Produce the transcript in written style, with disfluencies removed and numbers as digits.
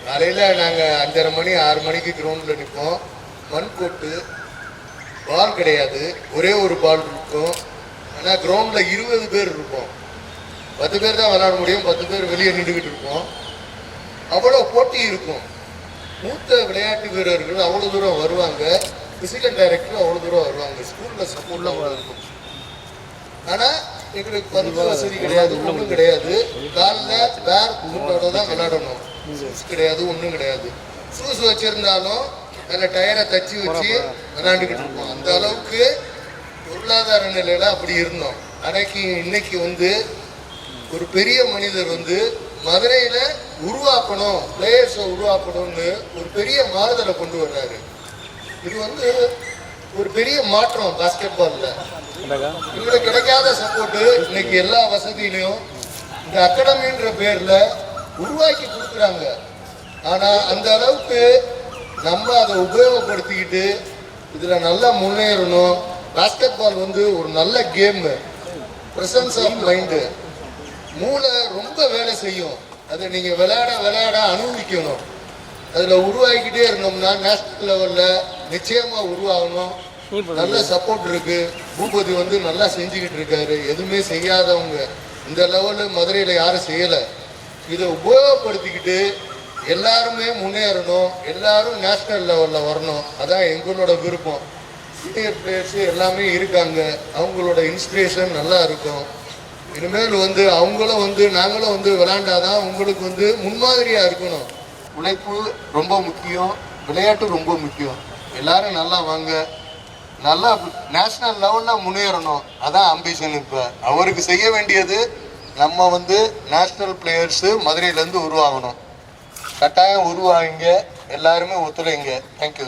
காலையில் நாங்கள் 5:30 மணி 6 மணிக்கு கிரவுண்டில் நிற்போம். மண் கொட்டு, பால் கிடையாது, ஒரே ஒரு பால் இருக்கும். ஆனால் கிரவுண்டில் 20 பேர் இருப்போம். 10 பேர் தான் விளையாட முடியும், 10 பேர் வெளியே நின்றுக்கிட்டு இருப்போம். அவ்வளோ போட்டி இருக்கும். மூத்த விளையாட்டு வீரர்கள் அவ்வளோ தூரம் வருவாங்க, பிசிக்கல் டைரக்டர் அவ்வளோ தூரம் வருவாங்க. ஸ்கூலில் சப்போர்ட்லாம் அவ்வளோ இருக்கும். ஆனால் எங்களுக்கு பருவ வசதி கிடையாது, ஒன்றும் கிடையாது. காலில் பேர் பூட்டோட தான் விளையாடணும். ஷூஸ் கிடையாது, ஒன்றும் கிடையாது. ஷூஸ் வச்சுருந்தாலும் அதில் டயரை தச்சு வச்சு விளையாண்டுக்கிட்டு இருப்போம். அந்த அளவுக்கு பொருளாதார நிலையில் அப்படி இருந்தோம். இன்னைக்கு வந்து ஒரு பெரிய மனிதர் வந்து மதுரையில் உருவாக்கணும், பிளேயர்ஸை உருவாக்கணும்னு ஒரு பெரிய மாறுதலை கொண்டு வர்றாரு. இது வந்து ஒரு பெரிய மாற்றம் பாஸ்கெட் பால்ல. இவங்களுக்கு கிடைக்காத சப்போர்ட்டு இன்னைக்கு எல்லா வசதியிலையும் இந்த அகாடமின்ற பேர்ல உருவாக்கி கொடுக்குறாங்க. ஆனா அந்த அளவுக்கு நம்ம அதை உபயோகப்படுத்திக்கிட்டு இதுல நல்லா முன்னேறணும். பாஸ்கெட் பால் வந்து ஒரு நல்ல கேம், பிரசன்ஸ் ஆஃப் மைண்டு, மூளை ரொம்ப வேலை செய்யும். அதை நீங்க விளையாட விளையாட அனுபவிக்கணும். அதுல உருவாக்கிட்டே இருந்தோம்னா நேஷனல் லெவல்ல நிச்சயமா உருவாகணும். நல்ல சப்போர்ட் இருக்கு. பூபதி வந்து நல்லா செஞ்சுக்கிட்டு இருக்காரு. எதுவுமே செய்யாதவங்க இந்த லெவலு மதுரையில யாரும் செய்யலை. இதை உபயோகப்படுத்திக்கிட்டு எல்லாருமே முன்னேறணும், எல்லாரும் நேஷனல் லெவல்ல வரணும். அதான் எங்களோட விருப்பம். சீனியர் பிளேயர்ஸ் எல்லாமே இருக்காங்க, அவங்களோட இன்ஸ்பிரேஷன் நல்லா இருக்கும். இனிமேல் வந்து அவங்களும் வந்து நாங்களும் வந்து விளையாண்டாதான் உங்களுக்கு வந்து முன்மாதிரியா இருக்கணும். உழைப்பு ரொம்ப முக்கியம், விளையாட்டு ரொம்ப முக்கியம். எல்லாரும் நல்லா வாங்க, நல்லா நேஷனல் லெவலில் முன்னேறணும். அதான் அம்பிஷன். இப்போ அவருக்கு செய்ய வேண்டியது நம்ம வந்து நேஷனல் பிளேயர்ஸு மதுரையிலேருந்து உருவாகணும். கட்டாயம் உருவாங்க, எல்லாருமே ஒத்துழைங்க. தேங்க்யூ.